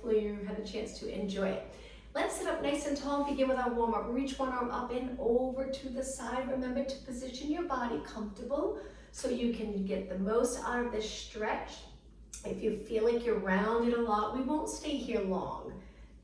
hopefully you had a chance to enjoy it. Let's sit up nice and tall and begin with our warm-up. Reach one arm up and over to the side. Remember to position your body comfortable so you can get the most out of this stretch. If you feel like you're rounded a lot, we won't stay here long.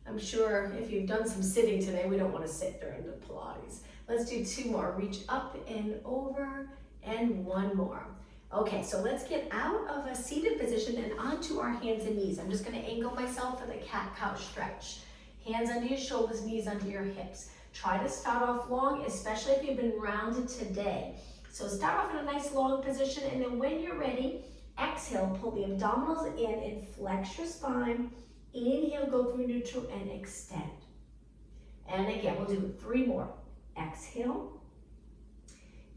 I'm sure if you've done some sitting today, we don't want to sit during the Pilates. Let's do 2 more. Reach up and over and 1 more. Okay, so let's get out of a seated position and onto our hands and knees. I'm just going to angle myself for the cat-cow stretch. Hands under your shoulders, knees under your hips. Try to start off long, especially if you've been rounded today. So start off in a nice long position, and then when you're ready, exhale, pull the abdominals in and flex your spine. Inhale, go through neutral and extend. And again, we'll do 3 more. Exhale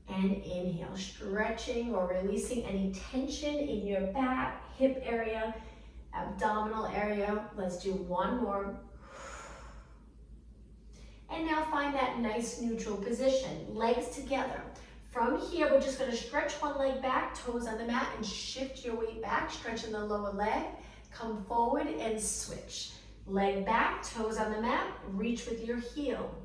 and inhale, stretching or releasing any tension in your back, hip area, abdominal area. Let's do 1 more. And now find that nice neutral position, legs together. From here, we're just gonna stretch one leg back, toes on the mat, and shift your weight back, stretching the lower leg. Come forward and switch. Leg back, toes on the mat, reach with your heel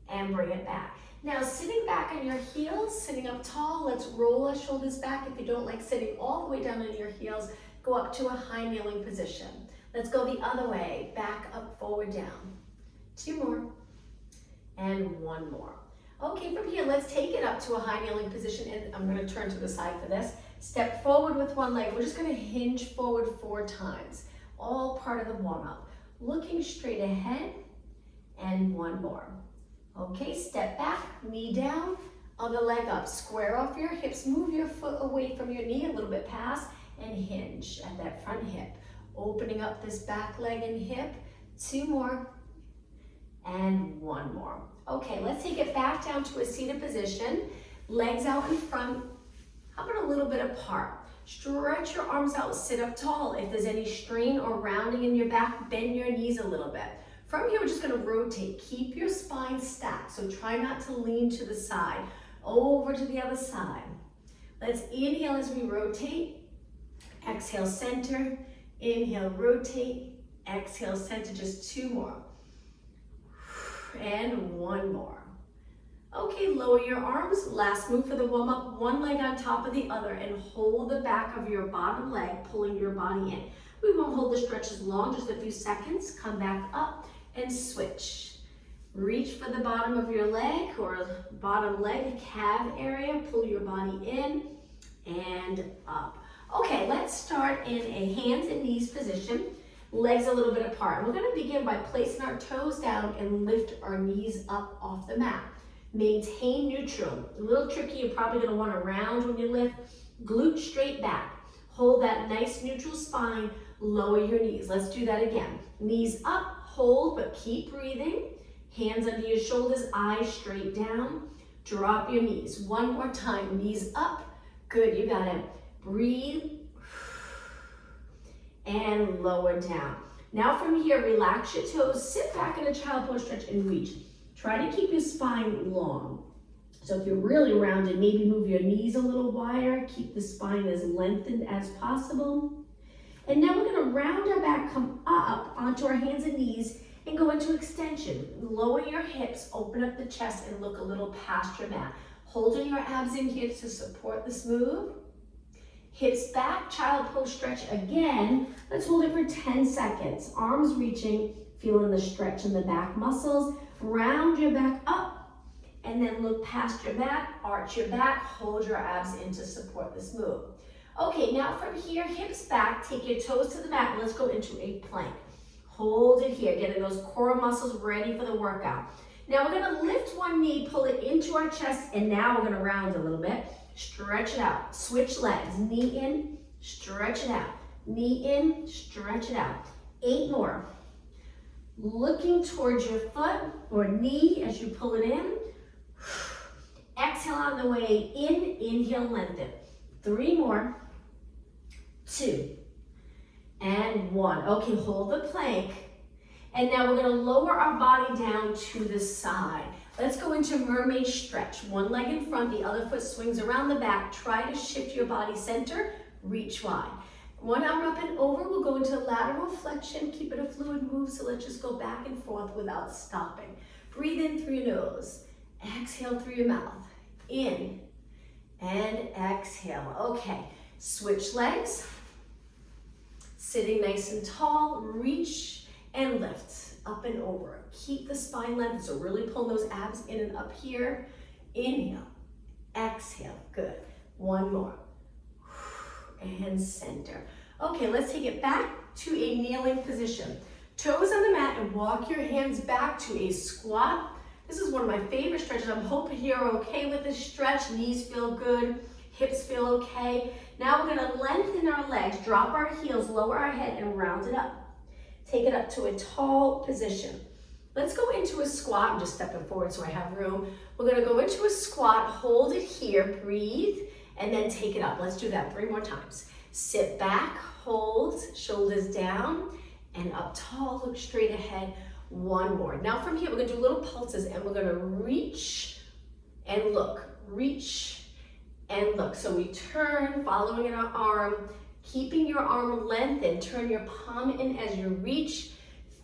and bring it back. Now sitting back on your heels, sitting up tall, let's roll our shoulders back. If you don't like sitting all the way down on your heels, go up to a high kneeling position. Let's go the other way, back up, forward, down. 2 more and 1 more. Okay, from here, let's take it up to a high kneeling position, and I'm gonna turn to the side for this. Step forward with one leg. We're just gonna hinge forward 4 times, all part of the warm-up. Looking straight ahead, and 1 more. Okay, step back, knee down, other leg up. Square off your hips, move your foot away from your knee a little bit past, and hinge at that front hip. Opening up this back leg and hip. 2 more, and 1 more. Okay, let's take it back down to a seated position. Legs out in front. How about a little bit apart? Stretch your arms out, sit up tall. If there's any strain or rounding in your back, bend your knees a little bit. From here, we're just gonna rotate. Keep your spine stacked, so try not to lean to the side. Over to the other side. Let's inhale as we rotate. Exhale, center. Inhale, rotate. Exhale, center. Just 2 more. And 1 more. Okay, lower your arms. Last move for the warm-up. One leg on top of the other and hold the back of your bottom leg, pulling your body in. We won't hold the stretch as long, just a few seconds. Come back up and switch. Reach for the bottom of your leg or bottom leg calf area. Pull your body in and up. Okay, let's start in a hands and knees position. Legs a little bit apart. We're gonna begin by placing our toes down and lift our knees up off the mat. Maintain neutral. A little tricky, you're probably gonna wanna round when you lift. Glute straight back. Hold that nice neutral spine, lower your knees. Let's do that again. Knees up, hold, but keep breathing. Hands under your shoulders, eyes straight down. Drop your knees. 1 more time, knees up. Good, you got it. Breathe. And lower down. Now from here, relax your toes, sit back in a child pose stretch and reach. Try to keep your spine long. So if you're really rounded, maybe move your knees a little wider, keep the spine as lengthened as possible. And now we're gonna round our back, come up onto our hands and knees and go into extension. Lower your hips, open up the chest and look a little past your mat. Holding your abs in here to support this move. Hips back, child pose stretch again. Let's hold it for 10 seconds. Arms reaching, feeling the stretch in the back muscles. Round your back up, and then look past your back, arch your back, hold your abs in to support this move. Okay, now from here, hips back, take your toes to the mat, and let's go into a plank. Hold it here, getting those core muscles ready for the workout. Now we're gonna lift one knee, pull it into our chest, and now we're gonna round a little bit. Stretch it out, switch legs, knee in, stretch it out. Knee in, stretch it out. 8 more. Looking towards your foot or knee as you pull it in. Exhale on the way in, inhale, lengthen. 3 more. 2 and 1. Okay, hold the plank. And now we're gonna lower our body down to the side. Let's go into mermaid stretch. One leg in front, the other foot swings around the back. Try to shift your body center, reach wide. One arm up and over, we'll go into lateral flexion. Keep it a fluid move, so let's just go back and forth without stopping. Breathe in through your nose. Exhale through your mouth. In and exhale. Okay, switch legs. Sitting nice and tall, reach and lift, up and over. Keep the spine length, so really pull those abs in and up here. Inhale, exhale, good. One more. And center. Okay, let's take it back to a kneeling position. Toes on the mat and walk your hands back to a squat. This is one of my favorite stretches. I'm hoping you're okay with this stretch. Knees feel good, hips feel okay. Now we're gonna lengthen our legs, drop our heels, lower our head, and round it up. Take it up to a tall position. Let's go into a squat. I'm just stepping forward so I have room. We're gonna go into a squat, hold it here, breathe, and then take it up. Let's do that 3 more times. Sit back, hold, shoulders down, and up tall, look straight ahead. One more. Now from here, we're gonna do little pulses, and we're gonna reach and look, reach and look. So we turn, following in our arm, keeping your arm lengthened. Turn your palm in as you reach,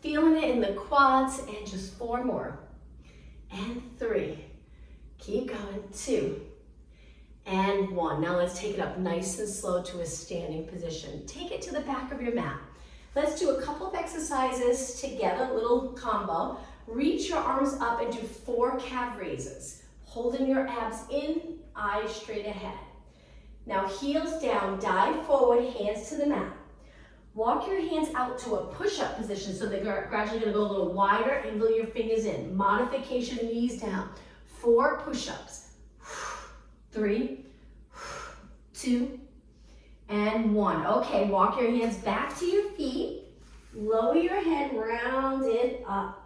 feeling it in the quads, and just 4 more. And 3. Keep going. 2. And 1. Now let's take it up nice and slow to a standing position. Take it to the back of your mat. Let's do a couple of exercises together, little combo. Reach your arms up and do 4 calf raises. Holding your abs in, eyes straight ahead. Now heels down, dive forward, hands to the mat. Walk your hands out to a push-up position, so they're gradually gonna go a little wider, angle your fingers in. Modification, knees down. 4 push-ups. 3, 2, and 1. Okay, walk your hands back to your feet. Lower your head, round it up.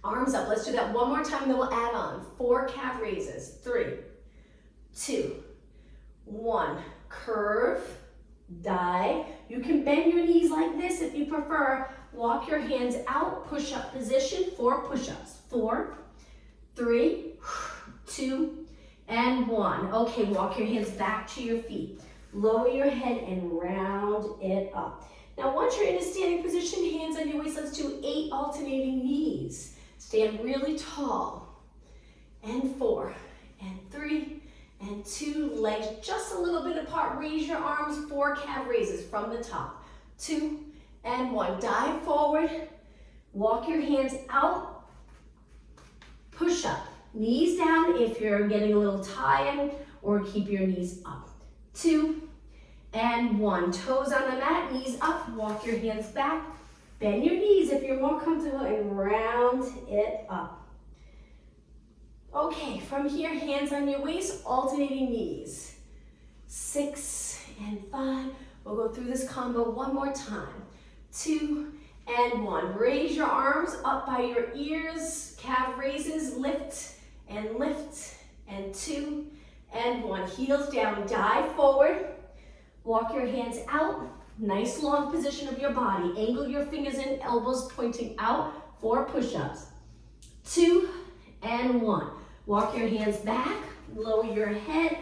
Arms up. Let's do that one more time, then we'll add on. 4 calf raises. 3, 2, 1. Curve, dive. You can bend your knees like this if you prefer. Walk your hands out, push-up position. 4 push-ups. 4, 3, 2, and 1. Okay, walk your hands back to your feet. Lower your head and round it up. Now once you're in a standing position, hands on your waist, let's do 8 alternating knees. Stand really tall. And 4, and 3, and 2. Legs just a little bit apart. Raise your arms, 4 calf raises from the top. 2, and 1. Dive forward. Walk your hands out. Push up. Knees down if you're getting a little tired, or keep your knees up. 2, and 1. Toes on the mat, knees up. Walk your hands back. Bend your knees if you're more comfortable, and round it up. Okay, from here, hands on your waist, alternating knees. 6 and 5. We'll go through this combo one more time. 2 and 1. Raise your arms up by your ears. Calf raises, lift and lift. And 2 and 1. Heels down, dive forward. Walk your hands out. Nice long position of your body. Angle your fingers in, elbows pointing out. 4 push-ups. 2 and 1. Walk your hands back. Lower your head.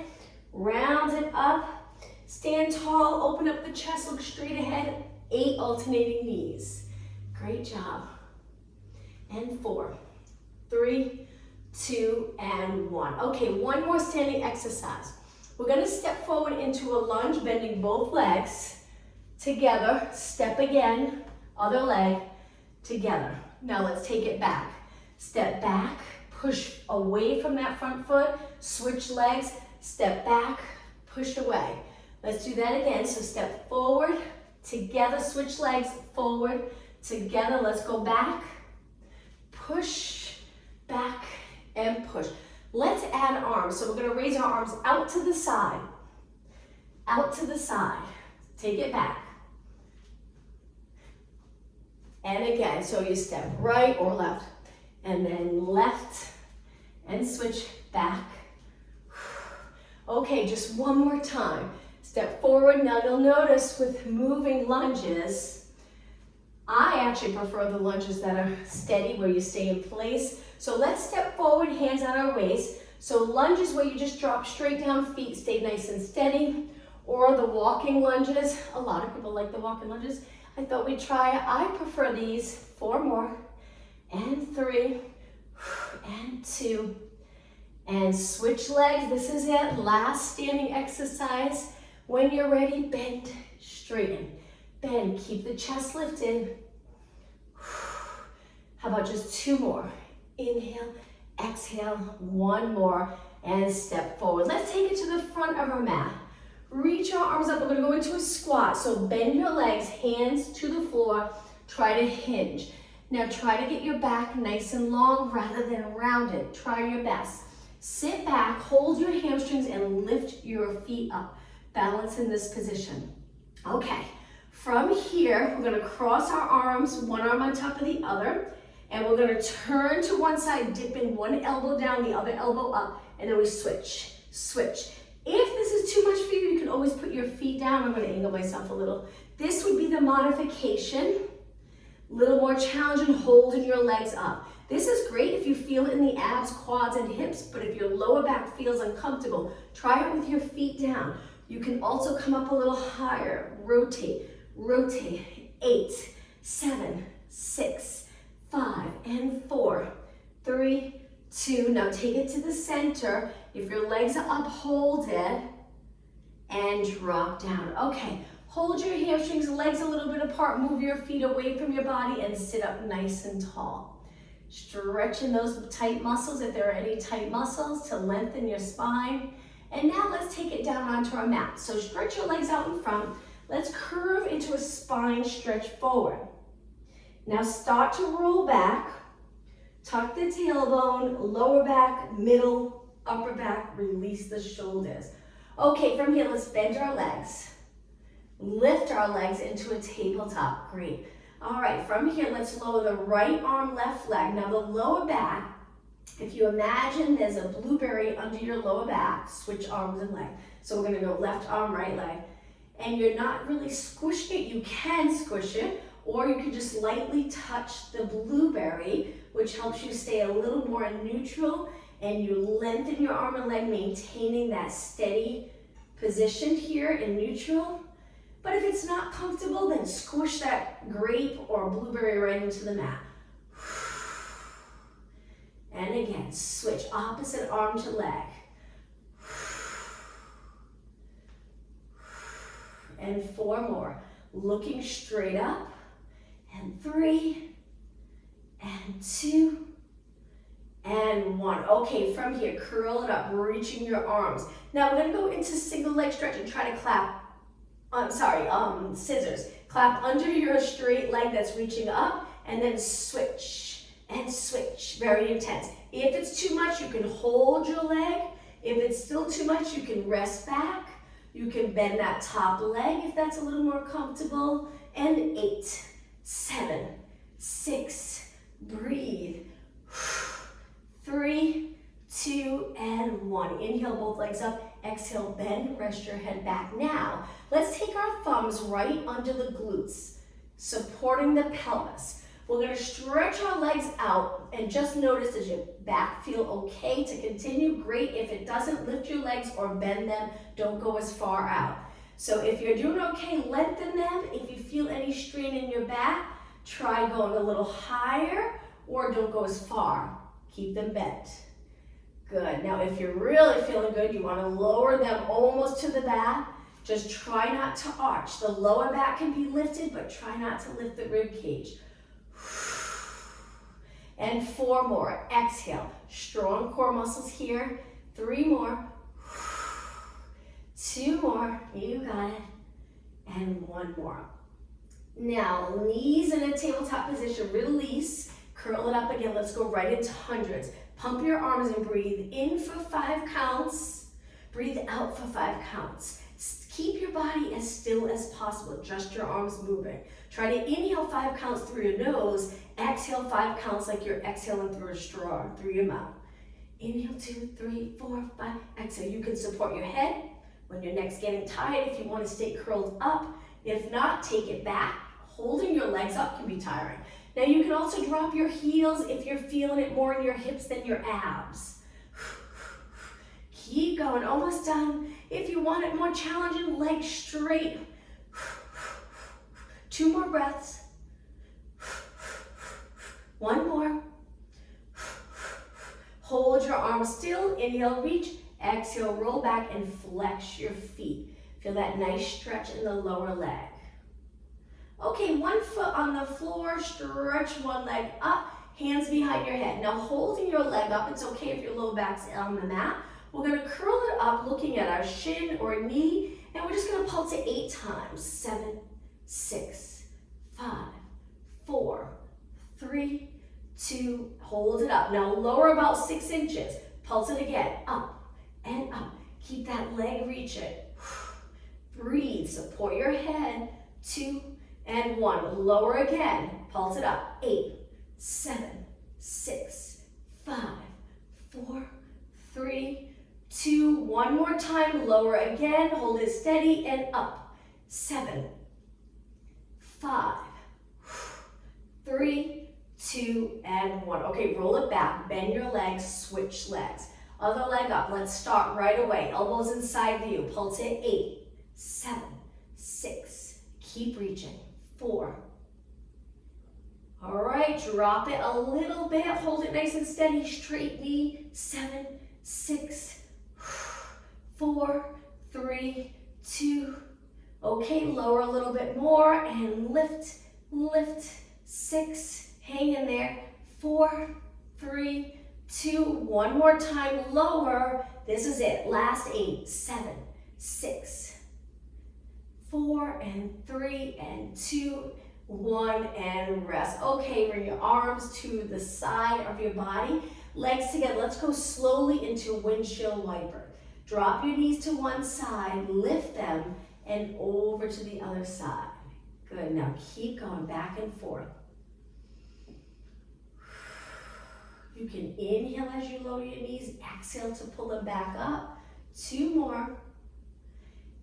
Round it up. Stand tall. Open up the chest. Look straight ahead. 8 alternating knees. Great job. And 4, 3, 2, and 1. Okay, one more standing exercise. We're gonna step forward into a lunge, bending both legs together. Step again, other leg, together. Now let's take it back. Step back, push away from that front foot, switch legs, step back, push away. Let's do that again. So step forward, together, switch legs, forward, together. Let's go back, push, back, and push. Let's add arms. So we're gonna raise our arms out to the side, out to the side. Take it back. And again, so you step right or left, and then left, and switch back. Okay, just one more time. Step forward. Now you'll notice with moving lunges, I actually prefer the lunges that are steady, where you stay in place. So let's step forward, hands on our waist. So lunges where you just drop straight down, feet stay nice and steady. or the walking lunges. A lot of people like the walking lunges. I thought we'd try it. I prefer these. 4 more, and 3, and 2, and switch legs. This is it, last standing exercise. When you're ready, bend, straighten, bend, keep the chest lifted. How about just 2 more? Inhale, exhale, 1 more, and step forward. Let's take it to the front of our mat. Reach your arms up. We're gonna go into a squat. So bend your legs, hands to the floor. Try to hinge. Now try to get your back nice and long rather than rounded. Try your best. Sit back, hold your hamstrings, and lift your feet up. Balance in this position. Okay, from here, we're gonna cross our arms, one arm on top of the other, and we're gonna turn to one side, dipping one elbow down, the other elbow up, and then we switch, switch. If this is too much for you, you can always put your feet down. I'm gonna angle myself a little. This would be the modification. Little more challenging, holding your legs up. This is great if you feel it in the abs, quads, and hips, but if your lower back feels uncomfortable, try it with your feet down. You can also come up a little higher. Rotate, rotate. 8, 7, 6, 5, and 4, 3, 2. Now take it to the center. If your legs are up, hold it, and drop down. Okay. Hold your hamstrings, legs a little bit apart, move your feet away from your body, and sit up nice and tall. Stretching those tight muscles, if there are any tight muscles, to lengthen your spine. And now let's take it down onto our mat. So stretch your legs out in front. Let's curve into a spine stretch forward. Now start to roll back. Tuck the tailbone, lower back, middle, upper back, release the shoulders. Okay, from here, let's bend our legs. Lift our legs into a tabletop. Great. All right, from here, let's lower the right arm, left leg. Now the lower back, if you imagine there's a blueberry under your lower back, switch arms and leg. So we're gonna go left arm, right leg. And you're not really squishing it. You can squish it, or you can just lightly touch the blueberry, which helps you stay a little more neutral, and you lengthen your arm and leg, maintaining that steady position here in neutral. But if it's not comfortable, then squish that grape or blueberry right into the mat. And again, switch opposite arm to leg. And 4 more. Looking straight up. And 3, and 2, and 1. Okay, from here, curl it up, reaching your arms. Now we're gonna go into single leg stretch and try to clap. Scissors. Clap under your straight leg that's reaching up, and then switch and switch. Very intense. If it's too much, you can hold your leg. If it's still too much, you can rest back. You can bend that top leg if that's a little more comfortable. And 8, 7, 6, breathe. 3, 2, and 1. Inhale, both legs up. Exhale, bend, rest your head back. Now, let's take our thumbs right under the glutes, supporting the pelvis. We're gonna stretch our legs out, and just notice, does your back feel okay to continue? Great. If it doesn't, lift your legs or bend them. Don't go as far out. So if you're doing okay, lengthen them. If you feel any strain in your back, try going a little higher, or don't go as far. Keep them bent. Good. Now, if you're really feeling good, you want to lower them almost to the back. Just try not to arch. The lower back can be lifted, but try not to lift the rib cage. And 4 more. Exhale. Strong core muscles here. 3 more. 2 more. You got it. And 1 more. Now, knees in a tabletop position. Release. Curl it up again. Let's go right into hundreds. Pump your arms and breathe in for 5 counts. Breathe out for 5 counts. Keep your body as still as possible. Just your arms moving. Try to inhale 5 counts through your nose. Exhale 5 counts like you're exhaling through a straw, through your mouth. Inhale 2, 3, 4, 5. Exhale. You can support your head when your neck's getting tired if you want to stay curled up. If not, take it back. Holding your legs up can be tiring. Now you can also drop your heels if you're feeling it more in your hips than your abs. Keep going, almost done. If you want it more challenging, legs straight. 2 more breaths. 1 more. Hold your arms still. Inhale, reach. Exhale, roll back and flex your feet. Feel that nice stretch in the lower leg. Okay, 1 foot on the floor. Stretch 1 leg up. Hands behind your head. Now holding your leg up, it's okay if your low back's on the mat. We're gonna curl it up looking at our shin or knee, and we're just gonna pulse it 8 times. 7, 6, 5, 4, 3, 2, hold it up. Now lower about 6 inches. Pulse it again, up and up. Keep that leg reaching. Breathe, support your head. 2 and 1, lower again. Pulse it up, 8, 7, 6, 5, 4, 3, 2, 1 more time, lower again, hold it steady and up. 7, 5, 3, 2, and 1. Okay, roll it back, bend your legs, switch legs. Other leg up, let's start right away. Elbows inside view, pulse it, 8, 7, 6, keep reaching, 4. All right, drop it a little bit, hold it nice and steady, straight knee, 7, 6, 4, 3, 2. Okay, lower a little bit more and lift, lift, 6, hang in there, 4, 3, 2, 1 more time, lower. This is it, last 8, 7, 6, 4, and 3, and 2, 1, and rest. Okay, bring your arms to the side of your body, legs together. Let's go slowly into windshield wiper. Drop your knees to one side, lift them, and over to the other side. Good, now keep going back and forth. You can inhale as you lower your knees, exhale to pull them back up. 2 more,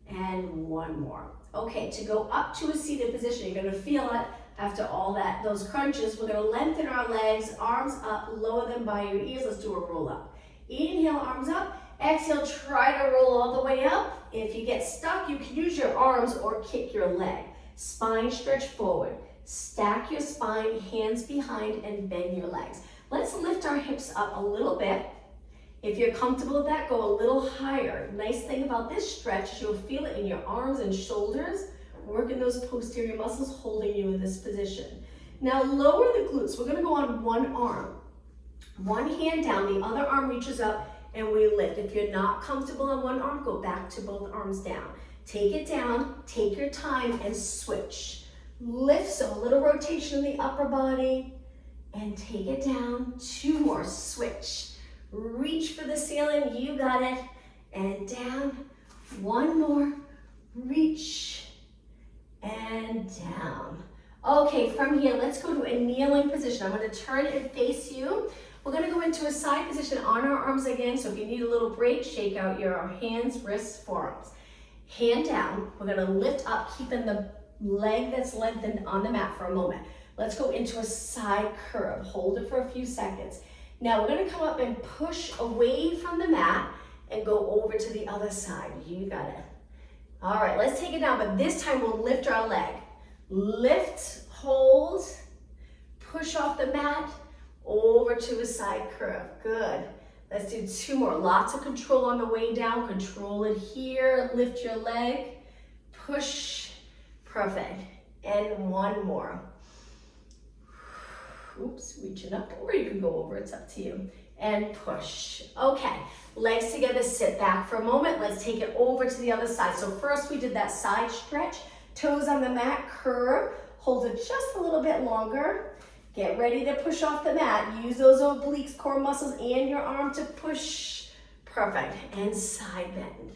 and 1 more. Okay, to go up to a seated position, you're gonna feel it after all those crunches. We're gonna lengthen our legs, arms up, lower them by your ears. Let's do a roll up. Inhale, arms up. Exhale, try to roll all the way up. If you get stuck, you can use your arms or kick your leg. Spine stretch forward. Stack your spine, hands behind, and bend your legs. Let's lift our hips up a little bit. If you're comfortable with that, go a little higher. Nice thing about this stretch is you'll feel it in your arms and shoulders, working those posterior muscles holding you in this position. Now lower the glutes. We're gonna go on one arm. One hand down, the other arm reaches up, and we lift. If you're not comfortable on one arm, go back to both arms down. Take it down, take your time, and switch. Lift, so a little rotation in the upper body, and take it down. 2 more, switch. Reach for the ceiling, you got it. And down, 1 more, reach, and down. Okay, from here, let's go to a kneeling position. I'm gonna turn and face you. We're gonna go into a side position on our arms again, so if you need a little break, shake out your hands, wrists, forearms. Hand down, we're gonna lift up, keeping the leg that's lengthened on the mat for a moment. Let's go into a side curve. Hold it for a few seconds. Now we're gonna come up and push away from the mat and go over to the other side. You got it. All right, let's take it down, but this time we'll lift our leg. Lift, hold, push off the mat, over to a side curve. Good. Let's do 2 more. Lots of control on the way down. Control it here. Lift your leg. Push. Perfect. And 1 more. Oops, reaching up, or you can go over. It's up to you. And push. Okay, legs together, sit back for a moment. Let's take it over to the other side. So first we did that side stretch. Toes on the mat, curve. Hold it just a little bit longer. Get ready to push off the mat. Use those obliques, core muscles, and your arm to push. Perfect. And side bend.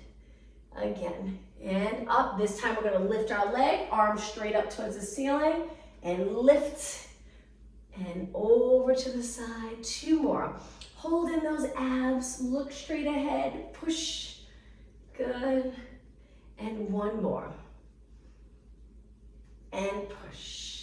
Again. And up. This time we're going to lift our leg, arms straight up towards the ceiling, and lift. And over to the side. 2 more. Hold in those abs. Look straight ahead. Push. Good. And 1 more. And push.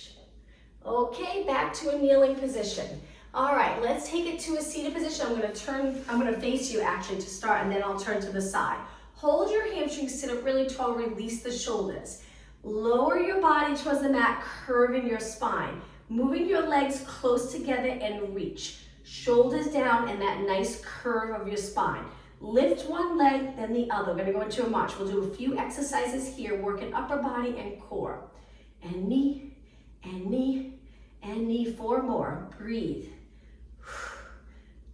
Okay, back to a kneeling position. All right, let's take it to a seated position. I'm gonna face you actually to start, and then I'll turn to the side. Hold your hamstrings, sit up really tall, release the shoulders. Lower your body towards the mat, curving your spine. Moving your legs close together and reach. Shoulders down and that nice curve of your spine. Lift one leg, then the other. We're gonna go into a march. We'll do a few exercises here, working upper body and core. And knee, and knee, and knee. 4 more. Breathe.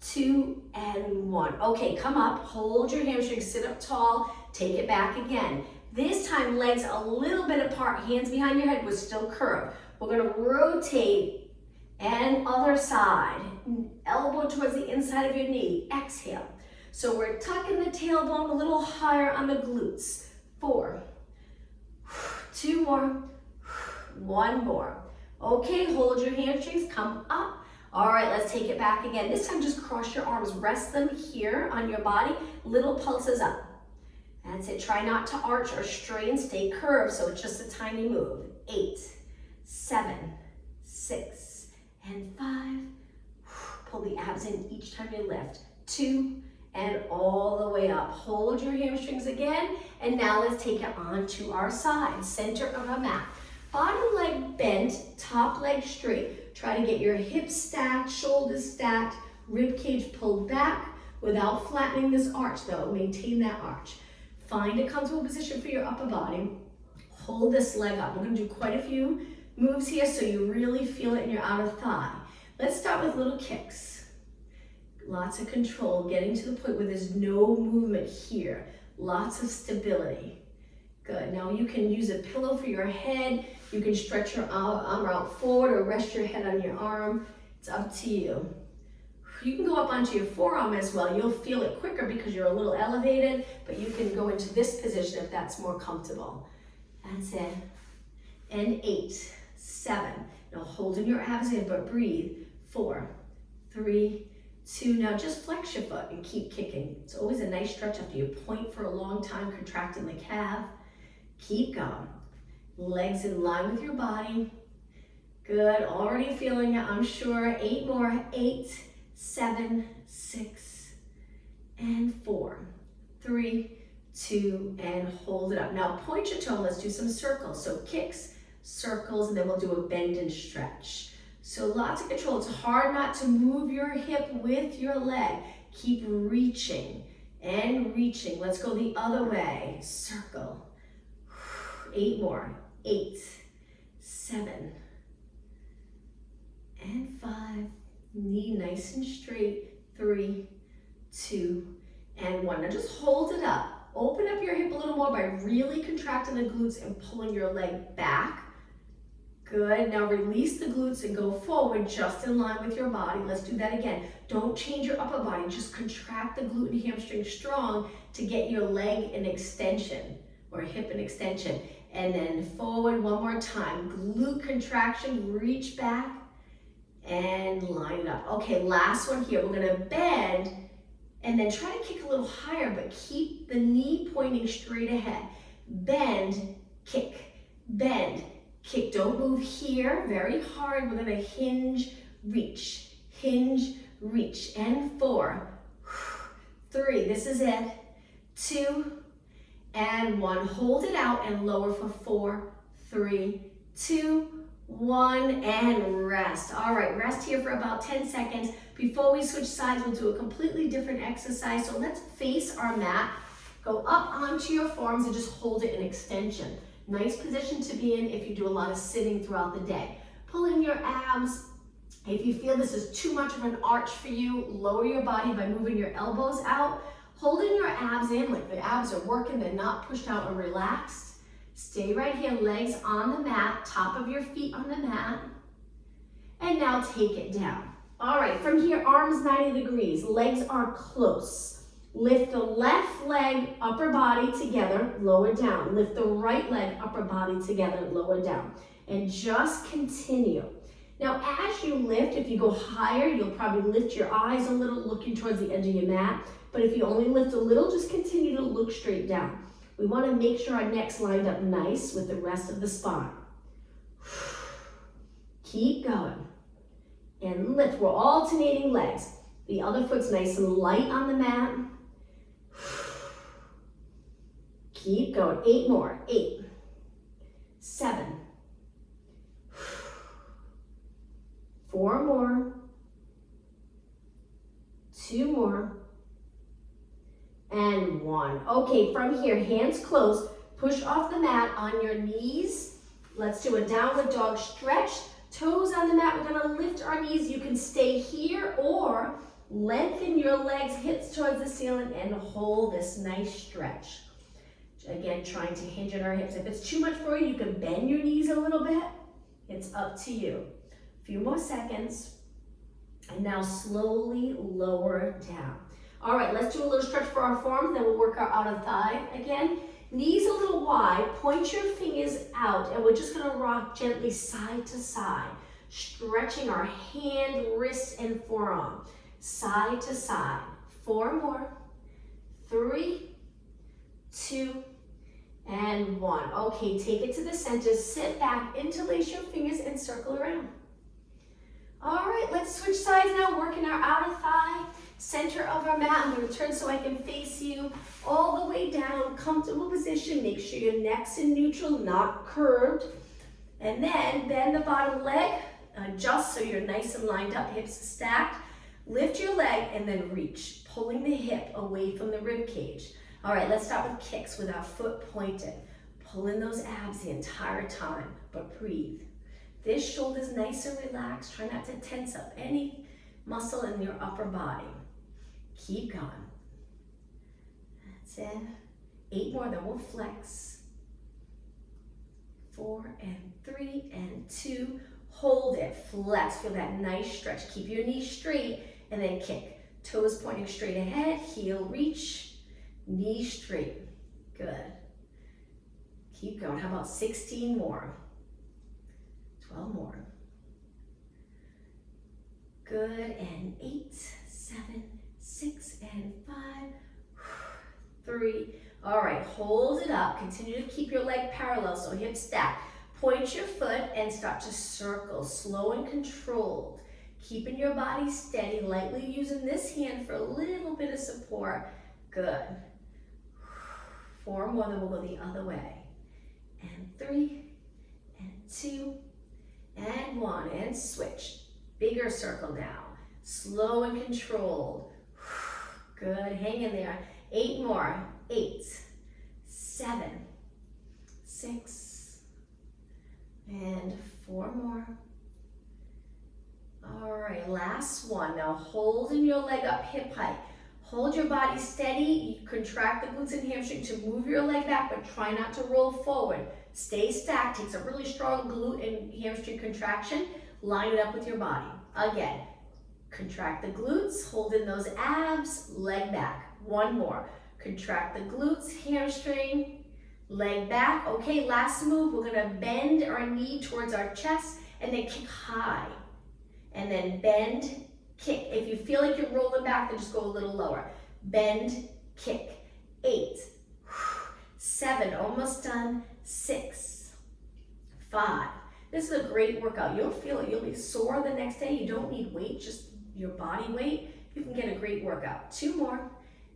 2 and 1. Okay, come up, hold your hamstrings, sit up tall, take it back again. This time, legs a little bit apart, hands behind your head, but still curved. We're gonna rotate and other side. Elbow towards the inside of your knee. Exhale. So we're tucking the tailbone a little higher on the glutes. 4, 2 more, 1 more. Okay, hold your hamstrings, come up. All right, let's take it back again. This time, just cross your arms, rest them here on your body, little pulses up. That's it, try not to arch or strain, stay curved, so it's just a tiny move. 8, 7, 6, and 5. Pull the abs in each time you lift. 2, and all the way up. Hold your hamstrings again, and now let's take it onto our side, center of our mat. Bottom leg bent, top leg straight. Try to get your hips stacked, shoulders stacked, rib cage pulled back without flattening this arch though. Maintain that arch. Find a comfortable position for your upper body. Hold this leg up. We're gonna do quite a few moves here so you really feel it in your outer thigh. Let's start with little kicks. Lots of control, getting to the point where there's no movement here. Lots of stability. Good, now you can use a pillow for your head. You can stretch your arm out forward or rest your head on your arm. It's up to you. You can go up onto your forearm as well. You'll feel it quicker because you're a little elevated, but you can go into this position if that's more comfortable. That's it. And 8, 7. Now holding your abs in, but breathe. 4, 3, 2. Now just flex your foot and keep kicking. It's always a nice stretch after you point for a long time, contracting the calf. Keep going. Legs in line with your body. Good, already feeling it, I'm sure. 8 more. 8, 7, 6, and 4, 3, 2, and hold it up. Now point your toe, let's do some circles. So kicks, circles, and then we'll do a bend and stretch. So lots of control. It's hard not to move your hip with your leg. Keep reaching and reaching. Let's go the other way. Circle. 8 more. 8, 7, and 5. Knee nice and straight. 3, 2, and 1. Now just hold it up. Open up your hip a little more by really contracting the glutes and pulling your leg back. Good, now release the glutes and go forward just in line with your body. Let's do that again. Don't change your upper body, just contract the glute and hamstring strong to get your leg an extension or hip an extension. And then forward one more time. Glute contraction, reach back and line it up. Okay, last one here. We're gonna bend and then try to kick a little higher, but keep the knee pointing straight ahead. Bend, kick, bend, kick. Don't move here, very hard. We're gonna hinge, reach, and 4, 3, this is it, 2, and 1. Hold it out and lower for 4, 3, 2, 1, and rest. All right, rest here for about 10 seconds. Before we switch sides, we'll do a completely different exercise. So let's face our mat, go up onto your forearms and just hold it in extension. Nice position to be in if you do a lot of sitting throughout the day. Pull in your abs. If you feel this is too much of an arch for you, lower your body by moving your elbows out. Holding your abs in, like the abs are working, they're not pushed out or relaxed. Stay right here, legs on the mat, top of your feet on the mat. And now take it down. All right, from here, arms 90 degrees, legs are close. Lift the left leg, upper body together, lower down. Lift the right leg, upper body together, lower down. And just continue. Now, as you lift, if you go higher, you'll probably lift your eyes a little, looking towards the edge of your mat. But if you only lift a little, just continue to look straight down. We want to make sure our neck's lined up nice with the rest of the spine. Keep going. And lift. We're alternating legs. The other foot's nice and light on the mat. Keep going. 8 more. 8, 7, 4 more, 2 more, and 1. Okay, from here, hands closed. Push off the mat on your knees. Let's do a downward dog stretch. Toes on the mat. We're going to lift our knees. You can stay here or lengthen your legs, hips towards the ceiling, and hold this nice stretch. Again, trying to hinge at our hips. If it's too much for you, you can bend your knees a little bit. It's up to you. A few more seconds. And now slowly lower down. All right, let's do a little stretch for our forearms, then we'll work our outer thigh again. Knees a little wide, point your fingers out, and we're just gonna rock gently side to side, stretching our hand, wrist, and forearm, side to side. 4 more, 3, 2, and 1. Okay, take it to the center, sit back, interlace your fingers, and circle around. All right, let's switch sides now, working our outer thigh, center of our mat. I'm going to turn so I can face you all the way down, comfortable position. Make sure your neck's in neutral, not curved. And then bend the bottom leg, adjust so you're nice and lined up, hips stacked. Lift your leg and then reach, pulling the hip away from the rib cage. All right, let's start with kicks with our foot pointed. Pulling those abs the entire time, but breathe. This shoulder's nice and relaxed. Try not to tense up any muscle in your upper body. Keep going. That's it. 8 more, then we'll flex. 4 and 3 and 2. Hold it, flex. Feel that nice stretch. Keep your knees straight and then kick. Toes pointing straight ahead, heel reach, knee straight. Good. Keep going. How about 16 more? 12 more. Good, and 8, 7, 6, and 5, 3. All right, hold it up. Continue to keep your leg parallel, so hips stack. Point your foot and start to circle, slow and controlled. Keeping your body steady, lightly using this hand for a little bit of support. Good. 4 more, then we'll go the other way. And 3, and 2, and 1, and switch. Bigger circle now. Slow and controlled. Good, hang in there. 8 more. 8, 7, 6, and 4 more. All right, last one. Now holding your leg up hip height. Hold your body steady. You contract the glutes and hamstring to move your leg back, but try not to roll forward. Stay stacked. Takes a really strong glute and hamstring contraction. Line it up with your body. Again, contract the glutes, hold in those abs, leg back. 1 more. Contract the glutes, hamstring, leg back. Okay, last move. We're gonna bend our knee towards our chest and then kick high. And then bend, kick. If you feel like you're rolling back, then just go a little lower. Bend, kick. 8, 7, almost done. 6, 5. This is a great workout. You'll feel it. You'll be sore the next day. You don't need weight, just your body weight. You can get a great workout. 2 more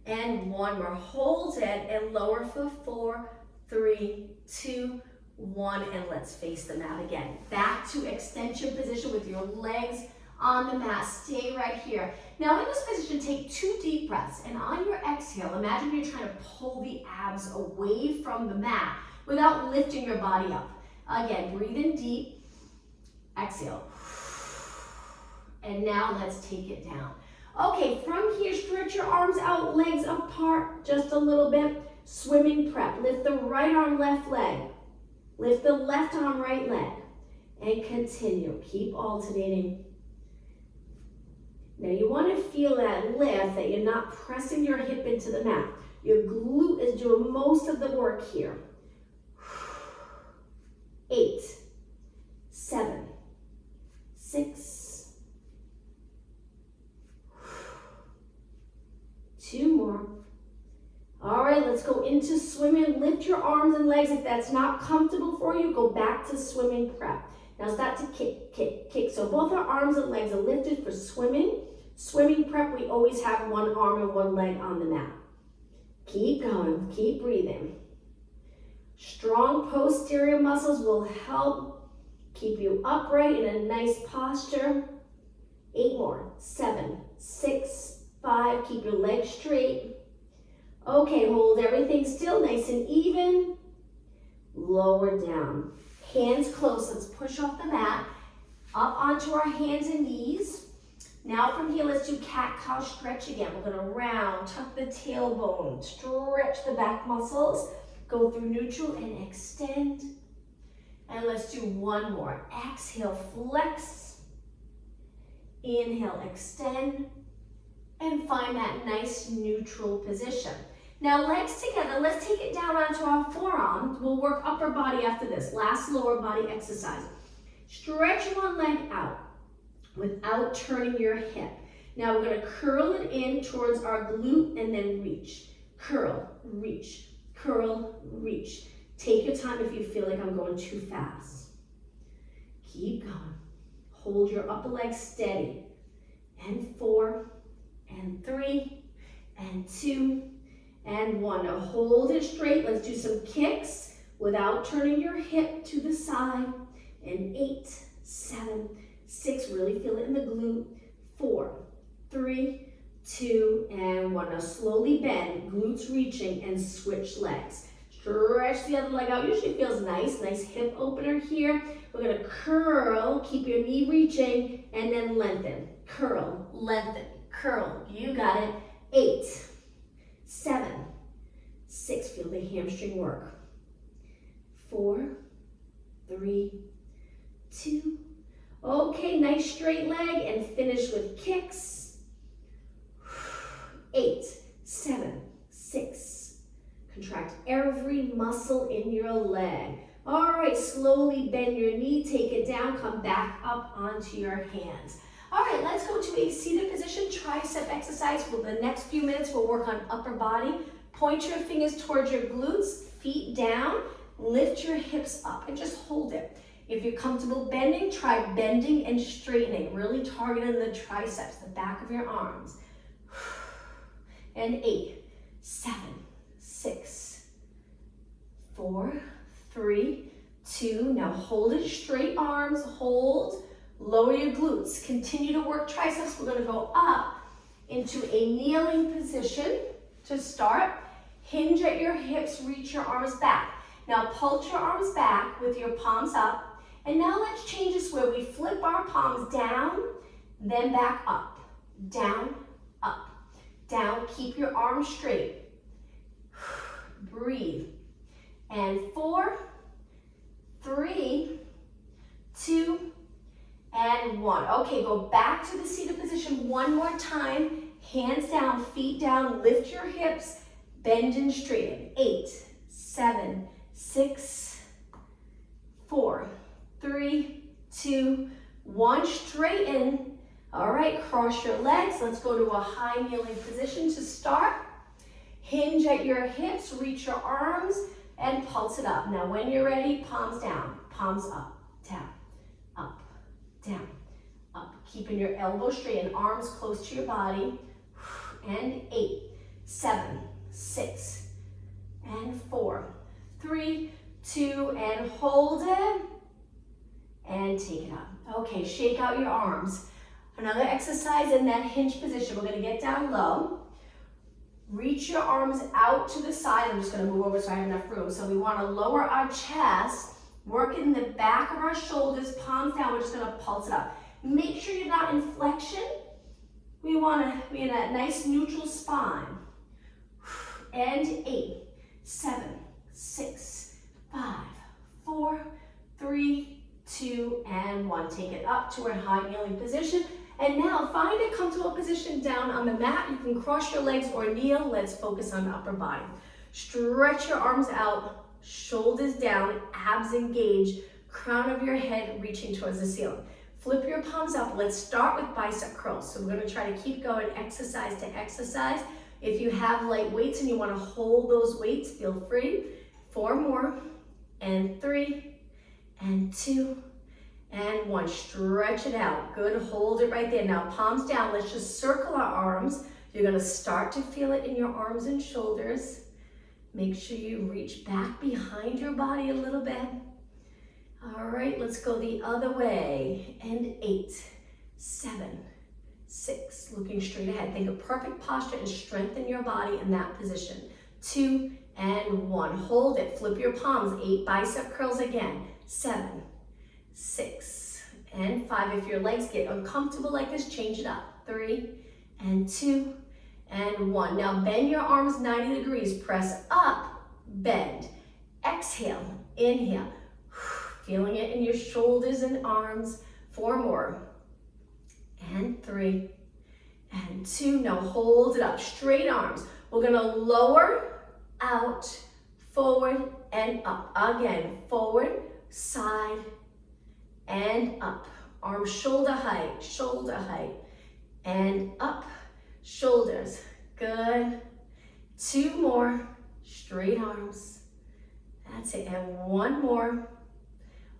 and 1 more. Hold it and lower for 4, 3, 2, 1, and let's face the mat again. Back to extension position with your legs on the mat. Stay right here. Now in this position, take 2 deep breaths, and on your exhale, imagine you're trying to pull the abs away from the mat without lifting your body up. Again, breathe in deep, exhale. And now let's take it down. Okay, from here, stretch your arms out, legs apart just a little bit. Swimming prep. Lift the right arm, left leg. Lift the left arm, right leg. And continue. Keep alternating. Now you want to feel that lift, that you're not pressing your hip into the mat. Your glute is doing most of the work here. 8, 7, 6, 2 more. All right, let's go into swimming. Lift your arms and legs. If that's not comfortable for you, go back to swimming prep. Now start to kick, kick, kick. So both our arms and legs are lifted for swimming. Swimming prep, we always have 1 arm and 1 leg on the mat. Keep going, keep breathing. Strong posterior muscles will help keep you upright in a nice posture. 8 more. 7, 6, 5. Keep your legs straight. Okay, hold everything still, nice and even. Lower down. Hands close. Let's push off the mat. Up onto our hands and knees. Now from here, let's do cat-cow stretch again. We're gonna round, tuck the tailbone, stretch the back muscles, go through neutral and extend. And let's do one more. Exhale, flex. Inhale, extend. And find that nice neutral position. Now legs together, let's take it down onto our forearms. We'll work upper body after this. Last lower body exercise. Stretch one leg out without turning your hip. Now we're gonna curl it in towards our glute and then reach. Curl, reach, curl, reach. Take your time if you feel like I'm going too fast. Keep going. Hold your upper leg steady. And 4, and 3, and 2, and 1. Now hold it straight. Let's do some kicks without turning your hip to the side. And 8, 7, 6, really feel it in the glute. 4, 3, 2, and 1. Now slowly bend, glutes reaching, and switch legs. Stretch the other leg out. Usually feels nice. Nice hip opener here. We're gonna curl, keep your knee reaching, and then lengthen. Curl, lengthen, curl. You got it. 8, 7, 6. Feel the hamstring work. 4, 3, 2. Okay, nice straight leg and finish with kicks. 8, 7, 6. Contract every muscle in your leg. All right, slowly bend your knee, take it down, come back up onto your hands. All right, let's go to a seated position, tricep exercise. For the next few minutes, we'll work on upper body. Point your fingers towards your glutes, feet down, lift your hips up and just hold it. If you're comfortable bending, try bending and straightening, really targeting the triceps, the back of your arms. And 8, 7, 6, 4, 3, 2. Now hold it straight arms, hold, lower your glutes. Continue to work triceps. We're gonna go up into a kneeling position to start. Hinge at your hips, reach your arms back. Now pulse your arms back with your palms up. And now let's change this where we flip our palms down, then back up, down, up, down. Keep your arms straight. Breathe. And 4, 3, 2, and 1. Okay, go back to the seated position one more time. Hands down, feet down, lift your hips, bend and straighten. 8, 7, 6, 4, 3, 2, 1. Straighten. All right, cross your legs. Let's go to a high kneeling position to start. Hinge at your hips, reach your arms, and pulse it up. Now when you're ready, palms down, palms up, down, up, down, up. Keeping your elbows straight and arms close to your body. And 8, 7, 6, and 4, 3, 2, and hold it. And take it up. Okay, shake out your arms. Another exercise in that hinge position. We're gonna get down low. Reach your arms out to the side. I'm just gonna move over so I have enough room. So we wanna lower our chest, work in the back of our shoulders, palms down. We're just gonna pulse it up. Make sure you're not in flexion. We wanna be in that nice neutral spine. And 8, 7, 6, 5, 4, 3, 2, and 1. Take it up to a high kneeling position. And now find a comfortable position down on the mat. You can cross your legs or kneel. Let's focus on the upper body. Stretch your arms out, shoulders down, abs engaged, crown of your head reaching towards the ceiling. Flip your palms up. Let's start with bicep curls. So we're gonna try to keep going exercise to exercise. If you have light weights and you wanna hold those weights, feel free. 4 more, and 3, and 2, and 1. Stretch it out. Good, hold it right there. Now palms down, let's just circle our arms. You're gonna start to feel it in your arms and shoulders. Make sure you reach back behind your body a little bit. All right, let's go the other way. And 8, 7, 6, looking straight ahead. Think of perfect posture and strengthen your body in that position. 2 and 1, hold it, flip your palms. 8 bicep curls again. 7, 6 and 5. If your legs get uncomfortable like this, change it up. 3 and 2 and 1. Now bend your arms 90 degrees, press up, bend. Exhale, inhale. Feeling it in your shoulders and arms. 4 more. And 3 and 2. Now hold it up, straight arms. We're gonna lower, out, forward, and up. Again, forward, side, and up. Arms shoulder height, and up, shoulders. Good. 2 more, straight arms. That's it, and 1 more.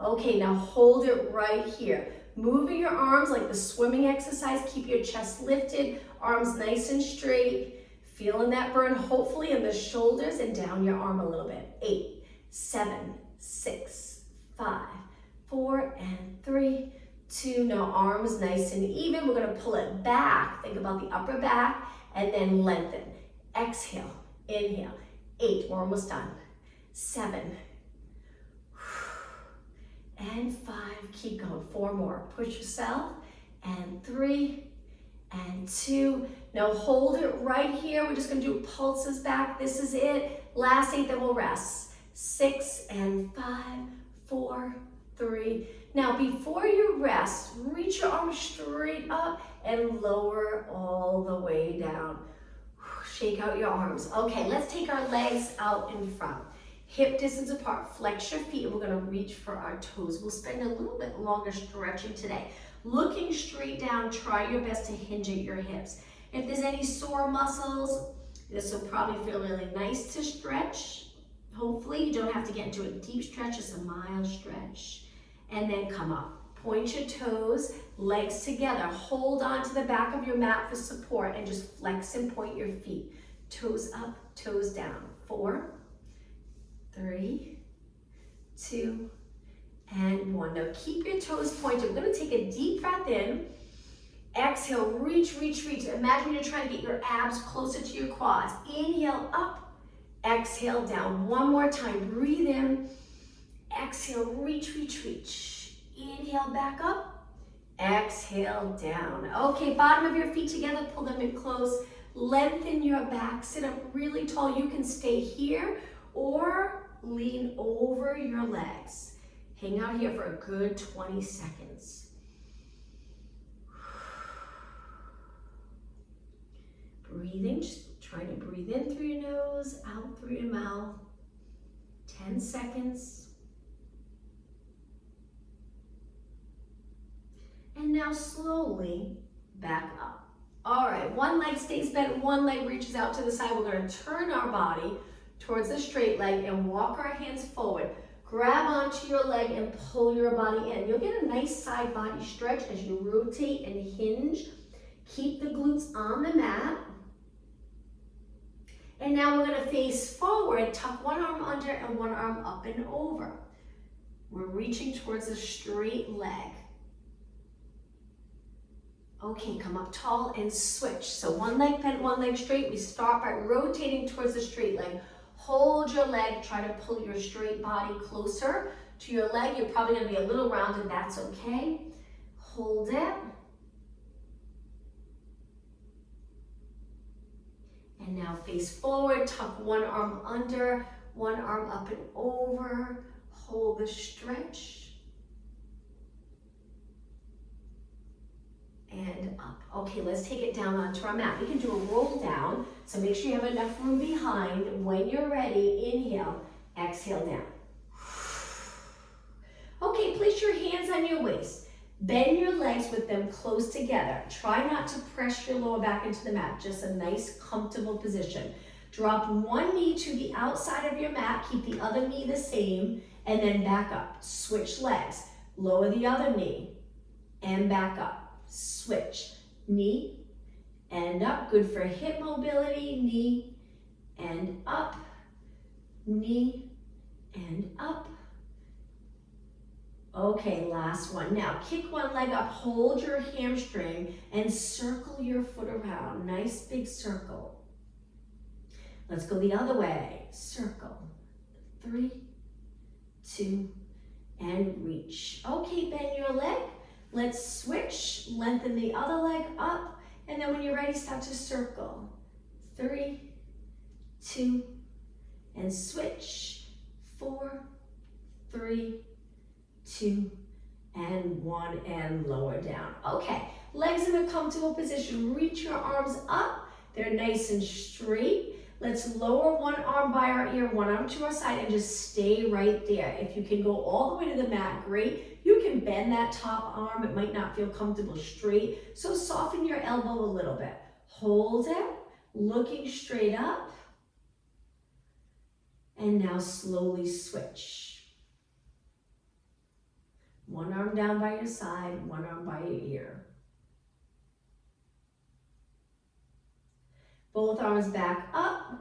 Okay, now hold it right here. Moving your arms like the swimming exercise. Keep your chest lifted, arms nice and straight. Feeling that burn, hopefully, in the shoulders and down your arm a little bit. 8, 7, 6, 5, 4, and 3, 2. Now arms nice and even. We're gonna pull it back. Think about the upper back and then lengthen. Exhale, inhale. 8, we're almost done. 7, and 5, keep going. 4 more, push yourself, and 3, and 2. Now hold it right here. We're just gonna do pulses back. This is it. Last 8, then we'll rest. 6 and 5, 4, 3. Now before you rest, reach your arms straight up and lower all the way down. Shake out your arms. Okay, let's take our legs out in front. Hip distance apart, flex your feet, and we're gonna reach for our toes. We'll spend a little bit longer stretching today. Looking straight down, try your best to hinge at your hips. If there's any sore muscles, this will probably feel really nice to stretch. Hopefully you don't have to get into a deep stretch, just a mild stretch. And then come up. Point your toes, legs together. Hold on to the back of your mat for support and just flex and point your feet. Toes up, toes down. 4, 3, 2, and 1. Now keep your toes pointed. We're gonna take a deep breath in. Exhale, reach, reach, reach. Imagine you're trying to get your abs closer to your quads. Inhale up, exhale down. One more time, breathe in. Exhale, reach, reach, reach. Inhale back up, exhale down. Okay, bottom of your feet together, pull them in close. Lengthen your back, sit up really tall. You can stay here or lean over your legs. Hang out here for a good 20 seconds. Breathing, just trying to breathe in through your nose, out through your mouth. 10 seconds. And now slowly back up. All right, one leg stays bent, one leg reaches out to the side. We're gonna turn our body towards the straight leg and walk our hands forward. Grab onto your leg and pull your body in. You'll get a nice side body stretch as you rotate and hinge. Keep the glutes on the mat. And now we're gonna face forward, tuck one arm under and one arm up and over. We're reaching towards a straight leg. Okay, come up tall and switch. So one leg bent, one leg straight. We start by rotating towards the straight leg. Hold your leg, try to pull your straight body closer to your leg. You're probably gonna be a little rounded, that's okay. Hold it. And now face forward, tuck one arm under, one arm up and over. Hold the stretch. And up. Okay, let's take it down onto our mat. We can do a roll down, so make sure you have enough room behind. When you're ready, inhale, exhale down. Okay, place your hands on your waist. Bend your legs with them close together. Try not to press your lower back into the mat, just a nice, comfortable position. Drop one knee to the outside of your mat, keep the other knee the same, and then back up. Switch legs. Lower the other knee, and back up. Switch, knee and up, good for hip mobility, knee and up, knee, and up. Okay, last one. Now kick one leg up, hold your hamstring, and circle your foot around. Nice big circle. Let's go the other way. Circle. 3, 2, and reach. Okay, bend your leg. Let's switch. Lengthen the other leg up, and then when you're ready, start to circle. 3, 2, and switch. 4, 3, 2, and 1, and lower down. Okay, legs in a comfortable position. Reach your arms up. They're nice and straight. Let's lower one arm by our ear, one arm to our side, and just stay right there. If you can go all the way to the mat, great. You can bend that top arm. It might not feel comfortable straight, so soften your elbow a little bit. Hold it, looking straight up, and now slowly switch. One arm down by your side, one arm by your ear. Both arms back up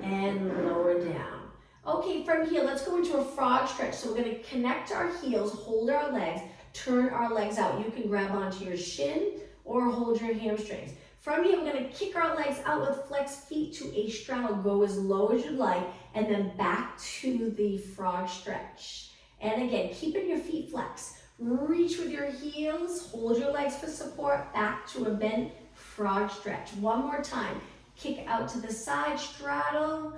and lower down. Okay, from here, let's go into a frog stretch. So we're gonna connect our heels, hold our legs, turn our legs out. You can grab onto your shin or hold your hamstrings. From here, we're gonna kick our legs out with flexed feet to a straddle. Go as low as you'd like, and then back to the frog stretch. And again, keeping your feet flexed. Reach with your heels, hold your legs for support, back to a bent frog stretch. One more time. Kick out to the side, straddle,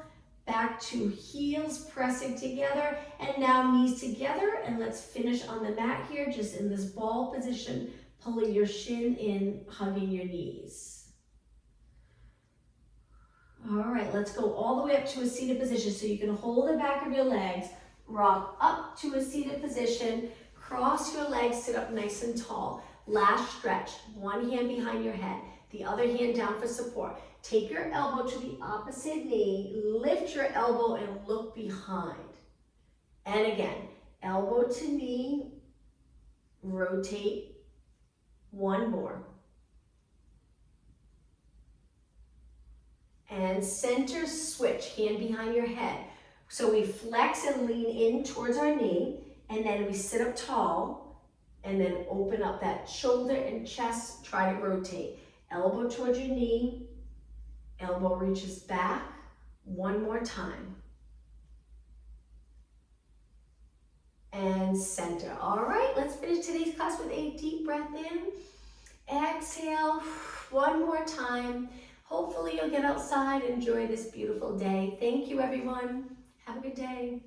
back to heels pressing together, and now knees together. And let's finish on the mat here, just in this ball position, pulling your shin in, hugging your knees. All right, let's go all the way up to a seated position. So you can hold the back of your legs, rock up to a seated position, cross your legs, sit up nice and tall. Last stretch, one hand behind your head, the other hand down for support. Take your elbow to the opposite knee, lift your elbow and look behind. And again, elbow to knee, rotate, one more. And center switch, hand behind your head. So we flex and lean in towards our knee, and then we sit up tall, and then open up that shoulder and chest, try to rotate. Elbow towards your knee, elbow reaches back, one more time. And center. All right, let's finish today's class with a deep breath in. Exhale, one more time. Hopefully you'll get outside and enjoy this beautiful day. Thank you, everyone. Have a good day.